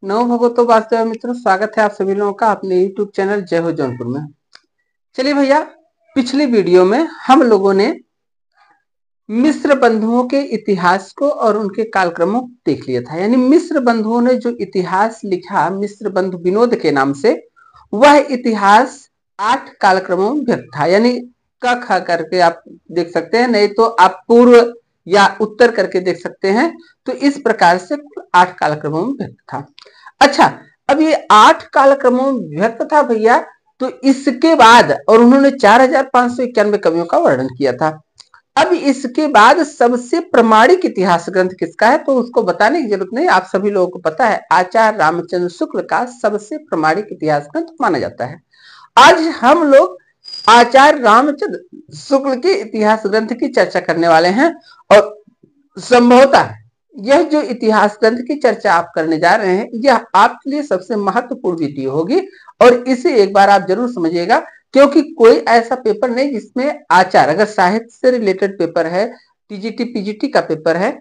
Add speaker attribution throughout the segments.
Speaker 1: नमो भगवतो वासुदेव। मित्रों, स्वागत है आप सभी लोगों का अपने YouTube चैनल जय हो जौनपुर में। चलिए भैया, पिछली वीडियो में हम लोगों ने मिस्र बंधुओं के इतिहास को और उनके कालक्रमों को देख लिया था। यानी मिस्र बंधुओं ने जो इतिहास लिखा मिस्र बंधु विनोद के नाम से, वह इतिहास 8 कालक्रमों में व्यक्त था। यानी क ख करके आप देख सकते हैं, नहीं तो आप पूर्व या उत्तर करके देख सकते हैं। तो इस प्रकार से 8 कालक्रमों में व्यक्त था। अच्छा, अब ये 8 कालक्रमों में व्यक्त था भैया, तो इसके बाद और उन्होंने 4591 कवियों का वर्णन किया था। अब इसके बाद सबसे प्रमाणिक इतिहास ग्रंथ किसका है, तो उसको बताने की जरूरत नहीं, आप सभी लोगों को पता है। आचार्य रामचंद्र शुक्ल का सबसे प्रमाणिक इतिहास ग्रंथ माना जाता है। आज हम लोग आचार्य रामचंद्र शुक्ल के इतिहास ग्रंथ की चर्चा करने वाले हैं। और संभवतः यह जो इतिहास ग्रंथ की चर्चा आप करने जा रहे हैं, यह आपके लिए सबसे महत्वपूर्ण वीडियो होगी। और इसे एक बार आप जरूर समझिएगा, क्योंकि कोई ऐसा पेपर नहीं जिसमें आचार, अगर साहित्य से रिलेटेड पेपर है, टीजीटी पीजीटी का पेपर है,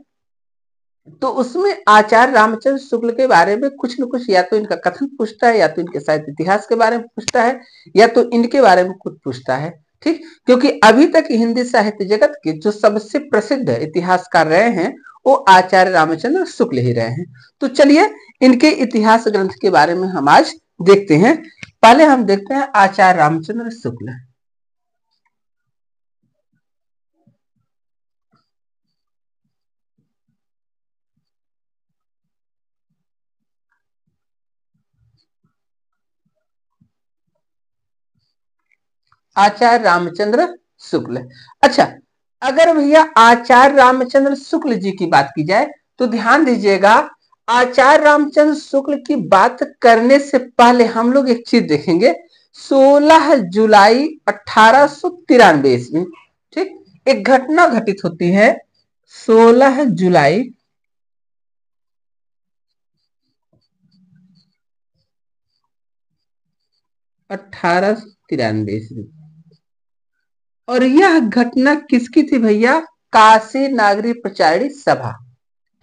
Speaker 1: तो उसमें आचार्य रामचंद्र शुक्ल के बारे में कुछ न कुछ या तो इनका कथन पूछता है, या तो इनके साहित्य इतिहास के बारे में पूछता है, या तो इनके बारे में कुछ पूछता है। ठीक, क्योंकि अभी तक हिंदी साहित्य जगत के जो सबसे प्रसिद्ध इतिहासकार रहे हैं वो आचार्य रामचंद्र शुक्ल ही रहे हैं। तो चलिए इनके इतिहास ग्रंथ के बारे में हम आज देखते हैं। पहले हम देखते हैं आचार्य रामचंद्र शुक्ल। आचार्य रामचंद्र शुक्ल। अच्छा, अगर भैया आचार्य रामचंद्र शुक्ल जी की बात की जाए तो ध्यान दीजिएगा, आचार्य रामचंद्र शुक्ल की बात करने से पहले हम लोग एक चीज देखेंगे। 16 जुलाई 1893 ईस्वी, ठीक, एक घटना घटित होती है। 16 जुलाई 1893 ईस्वी, और यह घटना किसकी थी भैया? काशी नागरी प्रचारी सभा।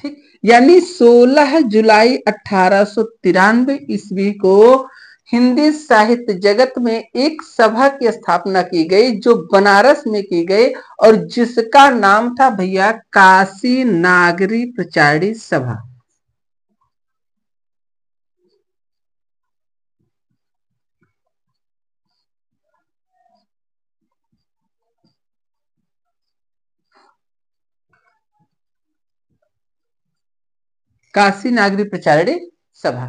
Speaker 1: ठीक, यानी 16 जुलाई 1893 ईस्वी को हिंदी साहित्य जगत में एक सभा की स्थापना की गई, जो बनारस में की गई, और जिसका नाम था भैया काशी नागरी प्रचारी सभा। काशी नागरी प्रचारिणी सभा।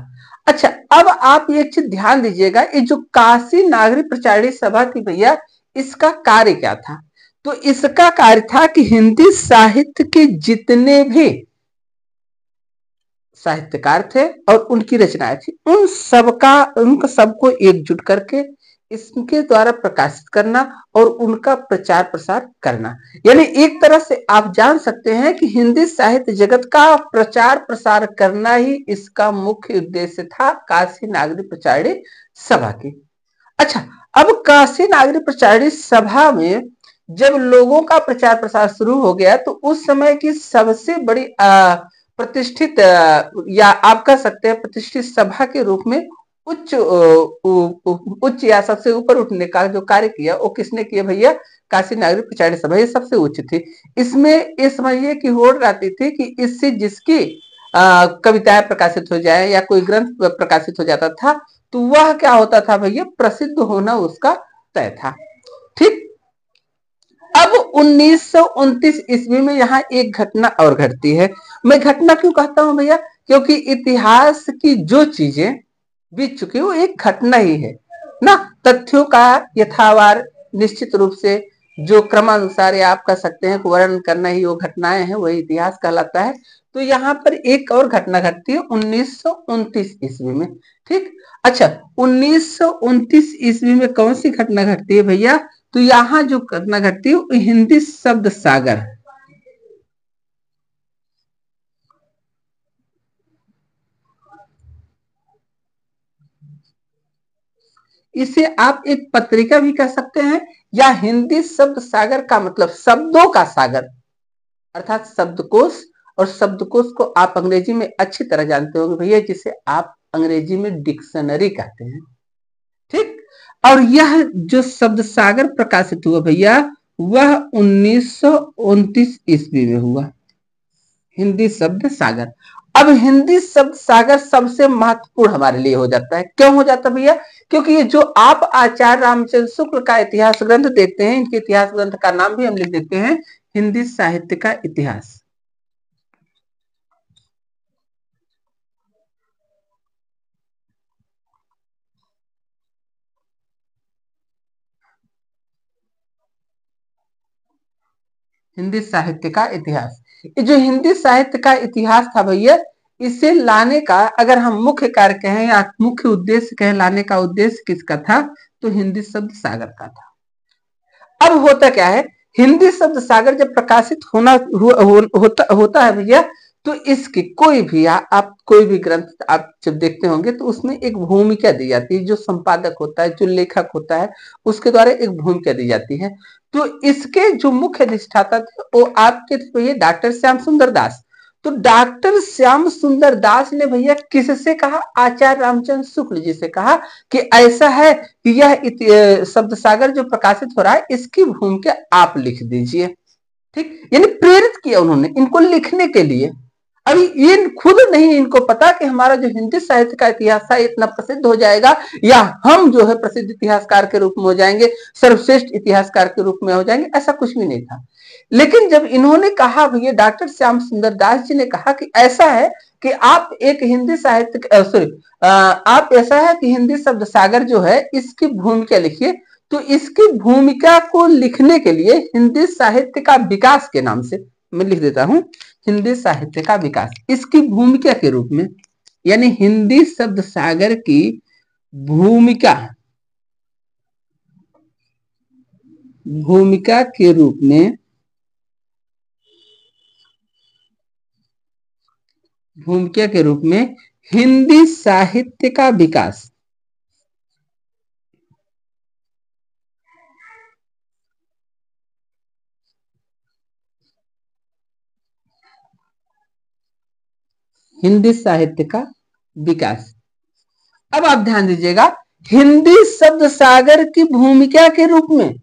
Speaker 1: अच्छा, अब आप ये चीज ध्यान दीजिएगा, ये जो काशी नागरी प्रचारिणी सभा थी भैया, इसका कार्य क्या था? तो इसका कार्य था कि हिंदी साहित्य के जितने भी साहित्यकार थे और उनकी रचनाएं थी, उन सबको एकजुट करके इसके द्वारा प्रकाशित करना और उनका प्रचार प्रसार करना। यानी एक तरह से आप जान सकते हैं कि हिंदी साहित्य जगत का प्रचार प्रसार करना ही इसका मुख्य उद्देश्य था काशी नागरी प्रचारिणी सभा की। अच्छा, अब काशी नागरी प्रचारिणी सभा में जब लोगों का प्रचार प्रसार शुरू हो गया, तो उस समय की सबसे बड़ी प्रतिष्ठित या आप कह सकते हैं प्रतिष्ठित सभा के रूप में उच्च या सबसे ऊपर उठने का जो कार्य किया वो किसने किया भैया? काशी नागरी प्रचारिणी सभा, ये सबसे उच्च थी। इसमें इस समझिए की होड़ रहती थी कि इससे जिसकी कविताएं प्रकाशित हो जाए या कोई ग्रंथ प्रकाशित हो जाता था, तो वह क्या होता था भैया? प्रसिद्ध होना उसका तय था। ठीक, अब 1929 ईस्वी में यहाँ एक घटना और घटती है। मैं घटना क्यों कहता हूं भैया? क्योंकि इतिहास की जो चीजें बीत चुकी है वो एक घटना ही है ना। तथ्यों का यथावार निश्चित रूप से जो क्रमानुसार या आप कह सकते हैं वर्णन करना ही वो घटनाएं हैं, वही इतिहास कहलाता है। तो यहाँ पर एक और घटना घटती है 1929 ईस्वी में। ठीक, अच्छा, 1929 ईस्वी में कौन सी घटना घटती है भैया? तो यहाँ जो घटना घटती है हिंदी शब्द सागर। इसे आप एक पत्रिका भी कह सकते हैं, या हिंदी शब्द सागर का मतलब शब्दों का सागर, अर्थात शब्दकोश। और शब्दकोश को आप अंग्रेजी में अच्छी तरह जानते होंगे भैया, जिसे आप अंग्रेजी में डिक्शनरी कहते हैं। ठीक, और यह जो शब्द सागर प्रकाशित हुआ भैया वह 1929 ईस्वी में हुआ, हिंदी शब्द सागर। अब हिंदी शब्द सागर सबसे महत्वपूर्ण हमारे लिए हो जाता है। क्यों हो जाता है भैया? क्योंकि ये जो आप आचार्य रामचंद्र शुक्ल का इतिहास ग्रंथ देखते हैं, इनके इतिहास ग्रंथ का नाम भी हम लिख देते हैं हिंदी साहित्य का इतिहास। हिंदी साहित्य का इतिहास, ये जो हिंदी साहित्य का इतिहास था भैया, इसे लाने का अगर हम मुख्य कार्य कहें या मुख्य उद्देश्य कहें, लाने का उद्देश्य किसका था? तो हिंदी शब्द सागर का था। अब होता क्या है, हिंदी शब्द सागर जब प्रकाशित होता है भैया, तो इसकी कोई भी आप कोई भी ग्रंथ आप जब देखते होंगे तो उसमें एक भूमिका दी जाती है। जो संपादक होता है, जो लेखक होता है, उसके द्वारा एक भूमिका दी जाती है। तो इसके जो मुख्य अधिष्ठाता थे वो आपके थे भैया डॉक्टर श्याम सुंदर दास। तो डॉक्टर श्याम सुंदर दास ने भैया किससे कहा? आचार्य रामचंद्र शुक्ल जी से कहा कि ऐसा है कि यह शब्द सागर जो प्रकाशित हो रहा है इसकी भूमिका आप लिख दीजिए। ठीक, यानी प्रेरित किया उन्होंने इनको लिखने के लिए। अभी ये खुद नहीं इनको पता कि हमारा जो हिंदी साहित्य का इतिहास था इतना प्रसिद्ध हो जाएगा, या हम जो है प्रसिद्ध इतिहासकार के रूप में हो जाएंगे, सर्वश्रेष्ठ इतिहासकार के रूप में हो जाएंगे, ऐसा कुछ भी नहीं था। लेकिन जब इन्होंने कहा, भैया डॉक्टर श्याम सुंदर दास जी ने कहा कि ऐसा है कि आप एक हिंदी साहित्य सॉरी आप ऐसा है कि हिंदी शब्द सागर जो है इसकी भूमिका लिखिए। तो इसकी भूमिका को लिखने के लिए हिंदी साहित्य का विकास के नाम से मैं लिख देता हूं हिंदी साहित्य का विकास, इसकी भूमिका के रूप में, यानी हिंदी शब्द सागर की भूमिका भूमिका के रूप में, भूमिका के रूप में हिंदी साहित्य का विकास, हिंदी साहित्य का विकास। अब आप ध्यान दीजिएगा, हिंदी शब्द सागर की भूमिका के रूप में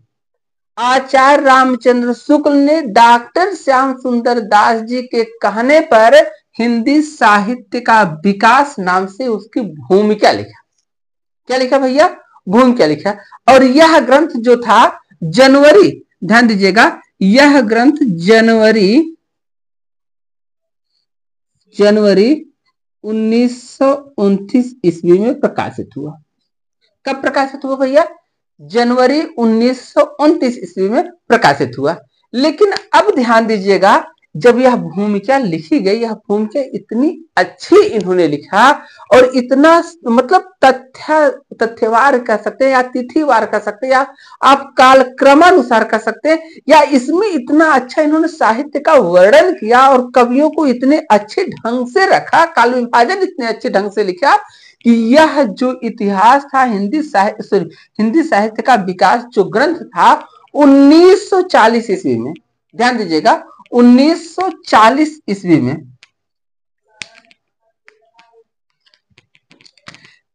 Speaker 1: आचार्य रामचंद्र शुक्ल ने डॉक्टर श्याम सुंदर दास जी के कहने पर हिंदी साहित्य का विकास नाम से उसकी भूमिका लिखा। क्या लिखा भैया? भूमिका लिखा। और यह ग्रंथ जो था जनवरी, ध्यान दीजिएगा, यह ग्रंथ जनवरी 1929 ईस्वी में प्रकाशित हुआ। कब प्रकाशित हुआ भैया? जनवरी 1929 ईस्वी में प्रकाशित हुआ। लेकिन अब ध्यान दीजिएगा, जब यह भूमिका लिखी गई, यह भूमिका इतनी अच्छी इन्होंने लिखा और इतना मतलब तथ्यवार कह सकते हैं या तिथिवार कह सकते हैं या आप कालक्रमानुसार कह सकते हैं, या इसमें इतना अच्छा इन्होंने साहित्य का वर्णन किया और कवियों को इतने अच्छे ढंग से रखा, काल विभाजन इतने अच्छे ढंग से लिखा कि यह जो इतिहास था हिंदी साहित्य का विकास जो ग्रंथ था 1940 ईस्वी में, ध्यान दीजिएगा 1940 ईस्वी में,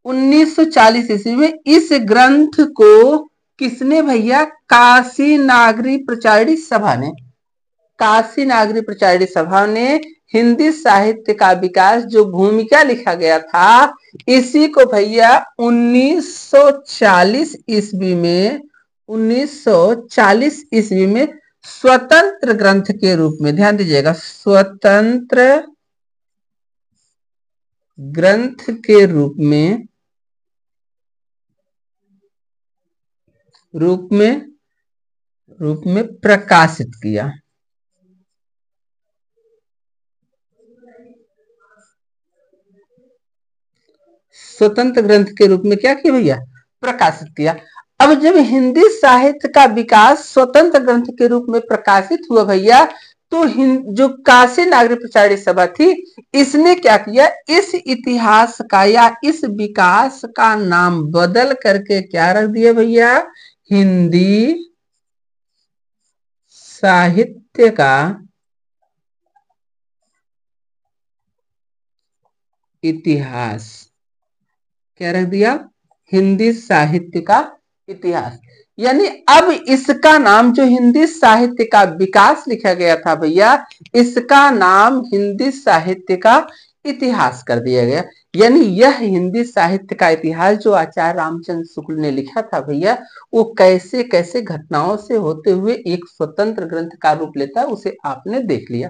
Speaker 1: 1940 ईस्वी में इस ग्रंथ को किसने भैया? काशी नागरी प्रचारणी सभा ने, काशी नागरी प्रचारणी सभा ने हिंदी साहित्य का विकास जो भूमिका लिखा गया था, इसी को भैया 1940 ईस्वी में 1940 ईस्वी में स्वतंत्र ग्रंथ के रूप में, ध्यान दीजिएगा, स्वतंत्र ग्रंथ के रूप में प्रकाशित किया। स्वतंत्र ग्रंथ के रूप में क्या किया भैया? प्रकाशित किया। अब जब हिंदी साहित्य का विकास स्वतंत्र ग्रंथ के रूप में प्रकाशित हुआ भैया, तो जो काशी नागरी प्रचारणी सभा थी, इसने क्या किया? इस इतिहास का या इस विकास का नाम बदल करके क्या रख दिया भैया? हिंदी साहित्य का इतिहास। क्या रख दिया, हिंदी साहित्य का इतिहास। यानी अब इसका नाम, जो हिंदी साहित्य का विकास लिखा गया था भैया, इसका नाम हिंदी साहित्य का इतिहास कर दिया गया। यानी यह हिंदी साहित्य का इतिहास जो आचार्य रामचंद्र शुक्ल ने लिखा था भैया, वो कैसे कैसे घटनाओं से होते हुए एक स्वतंत्र ग्रंथ का रूप लेता है, उसे आपने देख लिया।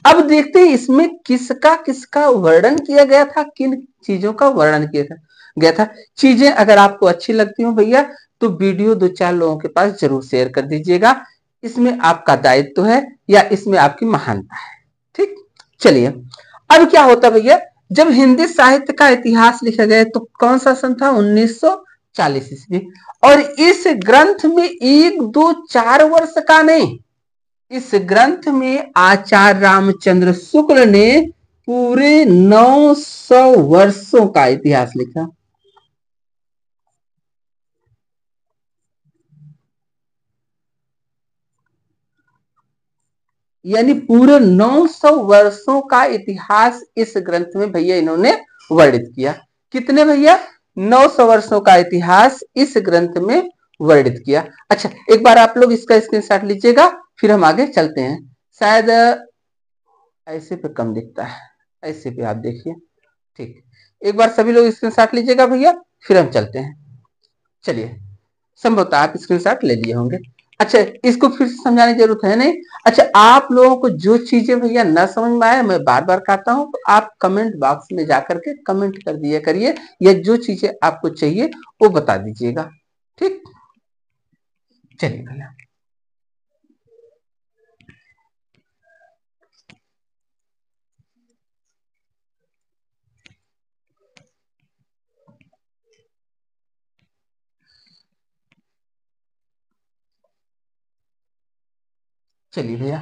Speaker 1: अब देखते हैं इसमें किसका किसका वर्णन किया गया था, किन चीजों का वर्णन किया गया था। चीजें अगर आपको अच्छी लगती हो भैया तो वीडियो 2-4 लोगों के पास जरूर शेयर कर दीजिएगा। इसमें आपका दायित्व है या इसमें आपकी महानता है। ठीक, चलिए अब क्या होता भैया, जब हिंदी साहित्य का इतिहास लिखा गया तो कौन सा सन था, 1940 ईस्वी। और इस ग्रंथ में 1-2-4 वर्ष का नहीं, इस ग्रंथ में आचार्य रामचंद्र शुक्ल ने पूरे 900 वर्षों का इतिहास लिखा। यानी पूरे 900 वर्षों का इतिहास इस ग्रंथ में भैया इन्होंने वर्णित किया। कितने भैया, 900 वर्षों का इतिहास इस ग्रंथ में वर्णित किया। अच्छा, एक बार आप लोग इसका स्क्रीनशॉट लीजिएगा, फिर हम आगे चलते हैं। शायद ऐसे पे कम दिखता है, ऐसे पे आप देखिए। ठीक, एक बार सभी लोग स्क्रीनशॉट लीजिएगा भैया, फिर हम चलते हैं। चलिए, संभवतः आप स्क्रीनशॉट ले लिए होंगे। अच्छा, इसको फिर से समझाने की जरूरत है नहीं। अच्छा, आप लोगों को जो चीजें भैया न समझ में आए, मैं बार बार कहता हूं, तो आप कमेंट बॉक्स में जाकर के कमेंट कर दिया करिए, या जो चीजें आपको चाहिए वो बता दीजिएगा। ठीक, चलिए भैया। चलिए भैया,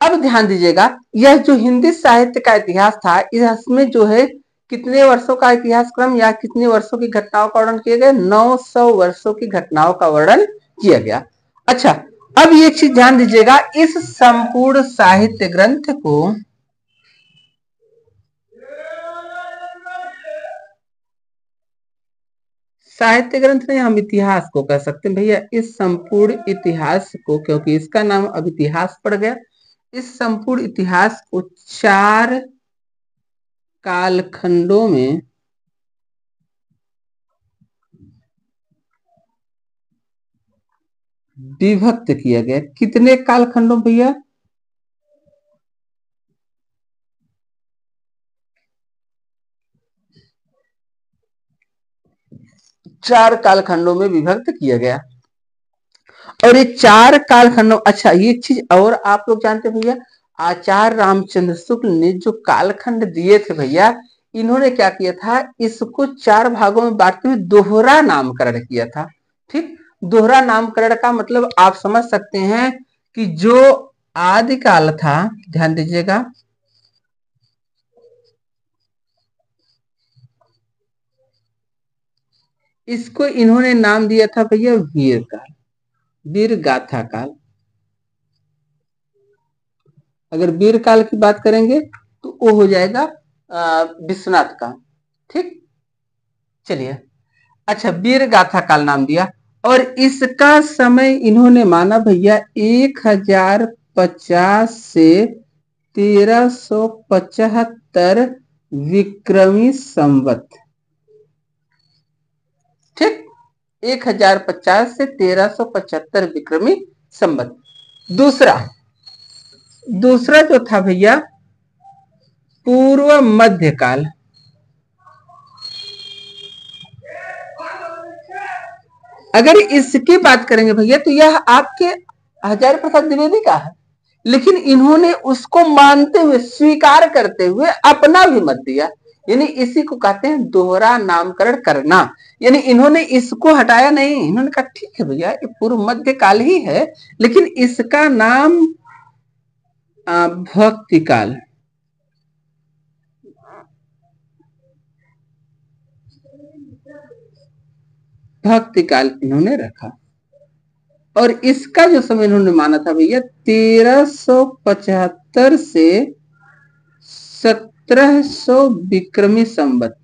Speaker 1: अब ध्यान दीजिएगा, यह जो हिंदी साहित्य का इतिहास था, इसमें जो है कितने वर्षों का इतिहास क्रम या कितने वर्षों की घटनाओं का वर्णन किया गया, 900 वर्षों की घटनाओं का वर्णन किया गया। अच्छा, अब ये चीज ध्यान दीजिएगा, इस संपूर्ण साहित्य ग्रंथ को साहित्य ग्रंथ नहीं, हम इतिहास को कह सकते हैं भैया। इस संपूर्ण इतिहास को, क्योंकि इसका नाम अब इतिहास पड़ गया, इस संपूर्ण इतिहास को 4 कालखंडों में विभक्त किया गया। कितने कालखंडों भैया, 4 कालखंडों में विभक्त किया गया। और ये 4 कालखंडों, अच्छा ये चीज और आप लोग जानते भैया, आचार्य रामचंद्र शुक्ल ने जो कालखंड दिए थे भैया, इन्होंने क्या किया था, इसको 4 भागों में बांटते हुए दोहरा नामकरण किया था। ठीक, दोहरा नामकरण का मतलब आप समझ सकते हैं कि जो आदिकाल था, ध्यान दीजिएगा, इसको इन्होंने नाम दिया था भैया वीर काल, वीर गाथा काल। अगर वीर काल की बात करेंगे तो वो हो जाएगा विश्वनाथ का। ठीक, चलिए, अच्छा वीर गाथा काल नाम दिया, और इसका समय इन्होंने माना भैया 1050 से 1375 विक्रमी संवत। ठीक, 1050 से 1375 विक्रमी संवत। दूसरा दूसरा जो था भैया पूर्व मध्यकाल। अगर इसकी बात करेंगे भैया तो यह आपके हजारी प्रसाद द्विवेदी का है, लेकिन इन्होंने उसको मानते हुए, स्वीकार करते हुए अपना भी मत दिया। यानी इसी को कहते हैं दोहरा नामकरण करना। यानी इन्होंने इसको हटाया नहीं, इन्होंने कहा ठीक है भैया ये पूर्व मध्य काल ही है, लेकिन इसका नाम भक्ति काल, भक्ति काल इन्होंने रखा। और इसका जो समय इन्होंने माना था भैया 1375 से 1700 विक्रमी संवत।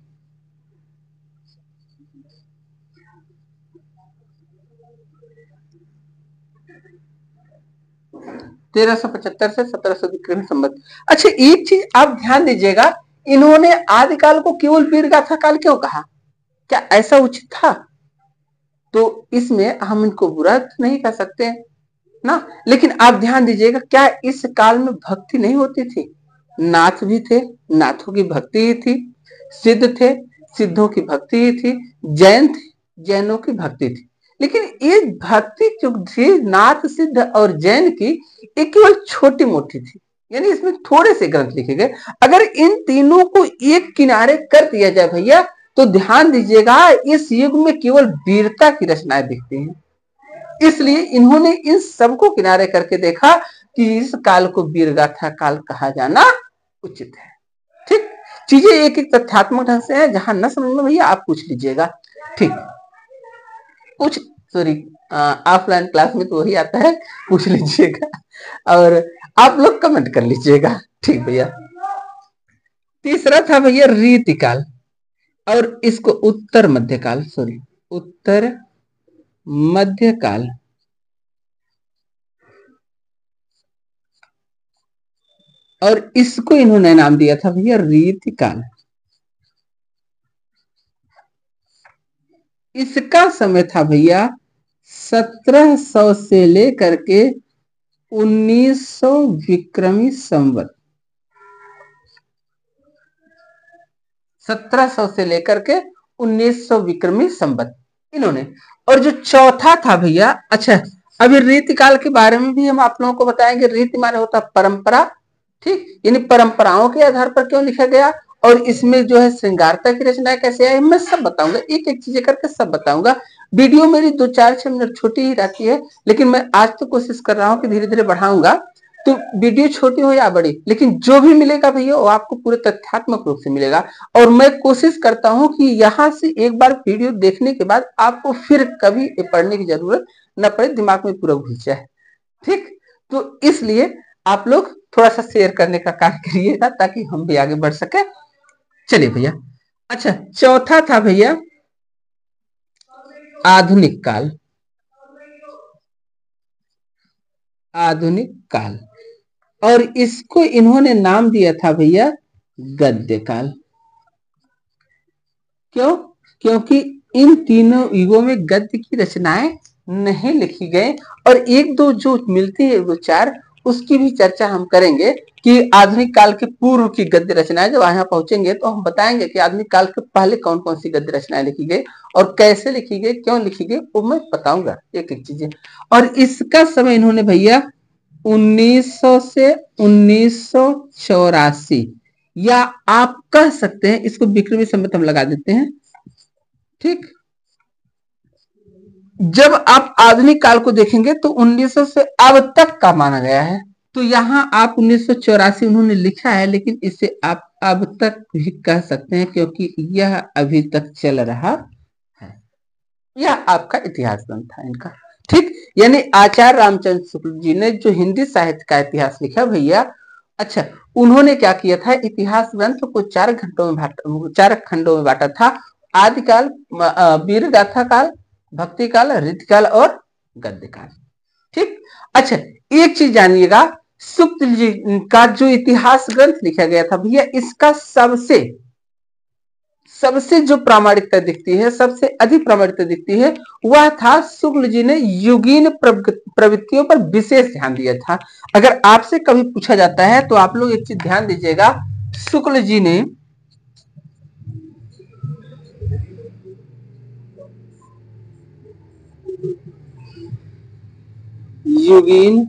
Speaker 1: 1375 से 1700 विक्रमी संवत। अच्छा, एक चीज आप ध्यान दीजिएगा, इन्होंने आदिकाल को केवल वीर गाथा काल क्यों कहा? क्या ऐसा उचित था? तो इसमें हम इनको बुरा नहीं कर सकते ना, लेकिन आप ध्यान दीजिएगा, क्या इस काल में भक्ति नहीं होती थी? नाथ भी थे, नाथों की भक्ति ही थी, सिद्ध थे, सिद्धों की भक्ति ही थी, जैन थे, जैनों की भक्ति थी। लेकिन ये भक्ति जो थी नाथ, सिद्ध और जैन की, ये केवल छोटी मोटी थी, यानी इसमें थोड़े से ग्रंथ लिखे गए। अगर इन तीनों को एक किनारे कर दिया जाए भैया, तो ध्यान दीजिएगा, इस युग में केवल वीरता की रचनाएं दिखती हैं। इसलिए इन्होंने इन सबको किनारे करके देखा कि इस काल को वीरगाथा काल कहा जाना उचित है। ठीक, चीजें एक एक तथ्यात्मक ढंग से है, जहां न समझ में भैया आप पूछ लीजिएगा। ठीक, पूछ, सॉरी, ऑफलाइन क्लास में तो वही आता है, पूछ लीजिएगा और आप लोग कमेंट कर लीजिएगा। ठीक भैया। तीसरा था भैया रीतिकाल, और इसको उत्तर मध्यकाल, सॉरी, उत्तर मध्यकाल, और इसको इन्होंने नाम दिया था भैया रीतिकाल। इसका समय था भैया 1700 से लेकर के 1900 विक्रमी संवत। 1700 से लेकर के 1900 विक्रमी संवत इन्होंने। और जो चौथा था भैया, अच्छा अभी रीतिकाल के बारे में भी हम आप लोगों को बताएंगे। रीति माने होता परंपरा, ठीक, यानी परंपराओं के आधार पर क्यों लिखा गया, और इसमें जो है श्रृंगारता की रचना कैसे आई, मैं सब बताऊंगा, एक एक चीजें करके सब बताऊंगा। वीडियो मेरी 2-4-6 मिनट छोटी ही रहती है, लेकिन मैं आज तो कोशिश कर रहा हूँ कि धीरे धीरे बढ़ाऊंगा। तो वीडियो छोटी हो या बड़ी, लेकिन जो भी मिलेगा भैया वो आपको पूरे तथ्यात्मक रूप से मिलेगा। और मैं कोशिश करता हूं कि यहां से एक बार वीडियो देखने के बाद आपको फिर कभी पढ़ने की जरूरत न पड़े, दिमाग में पूरा घुस जाए। ठीक, तो इसलिए आप लोग थोड़ा सा शेयर करने का कार्य करिएगा, ताकि हम भी आगे बढ़ सके। चलिए भैया, अच्छा चौथा था भैया आधुनिक काल। आधुनिक काल, और इसको इन्होंने नाम दिया था भैया गद्य काल। क्यों? क्योंकि इन तीनों युगों में गद्य की रचनाएं नहीं लिखी गई, और एक दो जो मिलती है वो चार, उसकी भी चर्चा हम करेंगे कि आधुनिक काल के पूर्व की गद्य रचनाएं, जब यहाँ पहुंचेंगे तो हम बताएंगे कि आधुनिक काल के पहले कौन कौन सी गद्य रचनाएं लिखी गई और कैसे लिखी गई, क्यों लिखी गई, वो मैं बताऊंगा एक एक चीजें। और इसका समय इन्होंने भैया 1900 से 1984, या आप कह सकते हैं इसको विक्रमी संवत हम लगा देते हैं। ठीक, जब आप आधुनिक काल को देखेंगे तो 1900 से अब तक का माना गया है। तो यहाँ आप 1984 उन्होंने लिखा है, लेकिन इसे आप अब तक भी कह सकते हैं, क्योंकि यह अभी तक चल रहा है। यह आपका इतिहास ग्रंथ था इनका। ठीक, यानी आचार्य रामचंद्र शुक्ल जी ने जो हिंदी साहित्य का इतिहास लिखा भैया, अच्छा उन्होंने क्या किया था, इतिहास ग्रंथ को 4 घंटों में 4 खंडों में बांटा था। आदिकाल, वीर गाथा काल, भक्ति काल, रीतिकाल और गद्य काल। ठीक, अच्छा एक चीज जानिएगा, शुक्ल जी का जो इतिहास ग्रंथ लिखा गया था भैया, इसका सबसे जो प्रामाणिकता दिखती है, सबसे अधिक प्रामाणिकता दिखती है, वह था शुक्ल जी ने युगीन प्रवृत्तियों पर विशेष ध्यान दिया था। अगर आपसे कभी पूछा जाता है तो आप लोग एक चीज ध्यान दीजिएगा, शुक्ल जी ने युगीन,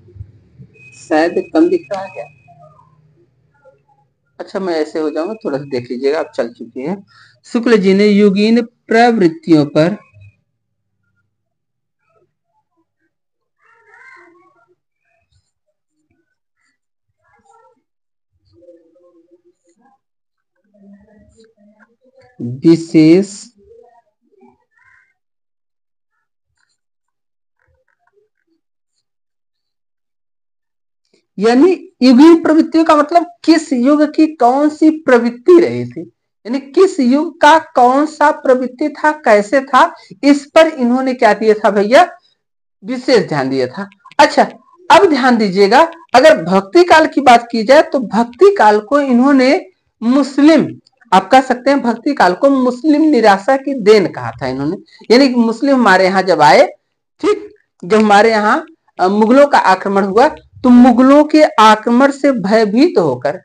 Speaker 1: शायद कम दिख रहा है क्या, अच्छा मैं ऐसे हो जाऊंगा, थोड़ा सा देख लीजिएगा, अब चल चुकी है। शुक्ल जी ने युगीन प्रवृत्तियों पर विशेष यानी युगीन प्रवृत्तियों का मतलब किस युग की कौन सी प्रवृत्ति रही थी, यानी किस युग का कौन सा प्रवृत्ति था, कैसे था, इस पर इन्होंने क्या दिया था भैया, विशेष ध्यान दिया था। अच्छा, अब ध्यान दीजिएगा, अगर भक्ति काल की बात की जाए तो भक्ति काल को इन्होंने मुस्लिम, आप कह सकते हैं भक्ति काल को मुस्लिम निराशा की देन कहा था इन्होंने। यानी कि मुस्लिम हमारे यहाँ जब आए, ठीक, जब हमारे यहाँ मुगलों का आक्रमण हुआ, तो मुगलों के आक्रमण से भयभीत होकर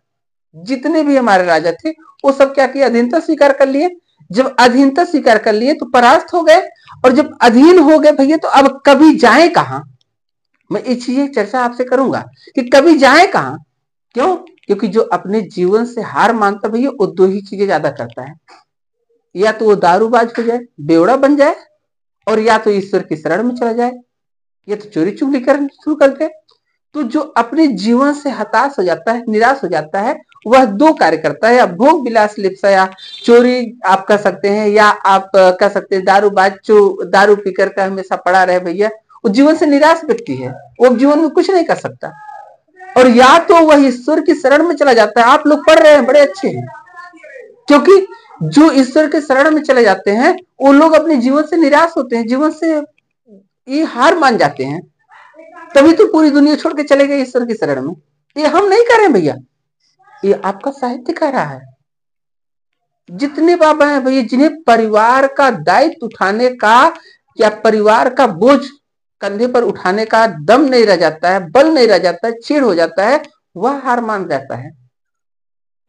Speaker 1: जितने भी हमारे राजा थे वो सब क्या किए, अधीनता स्वीकार कर लिए। जब अधीनता स्वीकार कर लिए तो परास्त हो गए, और जब अधीन हो गए भैया तो अब कभी जाए कहां। मैं इस चीज चर्चा आपसे करूंगा कि कभी जाए कहां। क्यों? क्योंकि जो अपने जीवन से हार मानता भैया वो दो ही चीजें ज्यादा करता है, या तो वो दारूबाज हो जाए, बेवड़ा बन जाए, और या तो ईश्वर की शरण में चला जाए, या तो चोरी चुगली करना शुरू कर दे। तो जो अपने जीवन से हताश हो जाता है, निराश हो जाता है, वह दो कार्य करता है, या भोग विलास लिप्सा, या चोरी आप कह सकते हैं, या आप कह सकते हैं दारूबाज, जो दारू पीकर का हमेशा पड़ा रहे भैया, वो जीवन से निराश व्यक्ति है, वो जीवन में कुछ नहीं कर सकता। और या तो वह ईश्वर की शरण में चला जाता है। आप लोग पढ़ रहे हैं, बड़े अच्छे हैं, क्योंकि जो ईश्वर के शरण में चले जाते हैं वो लोग अपने जीवन से निराश होते हैं, जीवन से ये हार मान जाते हैं, तभी तो पूरी दुनिया छोड़ के चले गए ईश्वर की शरण में। ये हम नहीं कर रहे भैया, ये आपका साहित्य कह रहा है। जितने बाबा हैं भैया, जिन्हें परिवार का दायित्व उठाने का या परिवार का बोझ कंधे पर उठाने का दम नहीं रह जाता है, बल नहीं रह जाता है, चिढ़ हो जाता है, वह हार मान जाता है,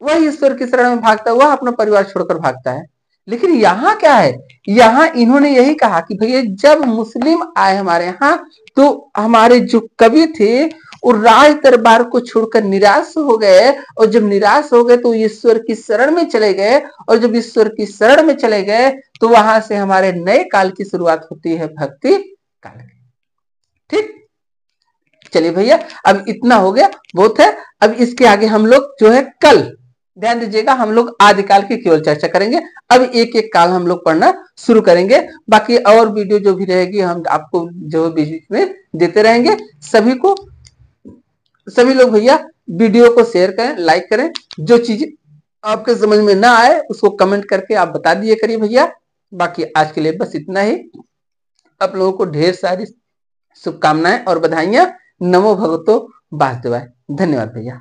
Speaker 1: वह ईश्वर की शरण में भागता है, वह अपना परिवार छोड़कर भागता है। लेकिन यहाँ क्या है, यहाँ इन्होंने यही कहा कि भैया जब मुस्लिम आए हमारे यहाँ, तो हमारे जो कवि थे वो राज दरबार को छोड़कर निराश हो गए, और जब निराश हो गए तो ईश्वर की शरण में चले गए, और जब ईश्वर की शरण में चले गए तो वहां से हमारे नए काल की शुरुआत होती है, भक्ति काल की। ठीक, चलिए भैया, अब इतना हो गया, बहुत है। अब इसके आगे हम लोग जो है कल, ध्यान दीजिएगा, हम लोग आदिकाल की केवल चर्चा करेंगे। अब एक एक काल हम लोग पढ़ना शुरू करेंगे, बाकी और वीडियो जो भी रहेगी हम आपको जो बीच बीच में देते रहेंगे। सभी को, सभी लोग भैया वीडियो को शेयर करें, लाइक करें, जो चीज आपके समझ में ना आए उसको कमेंट करके आप बता दिए करिए भैया। बाकी आज के लिए बस इतना ही। आप लोगों को ढेर सारी शुभकामनाएं और बधाइयां। नमो भगवतो वासुदेवाय। धन्यवाद भैया।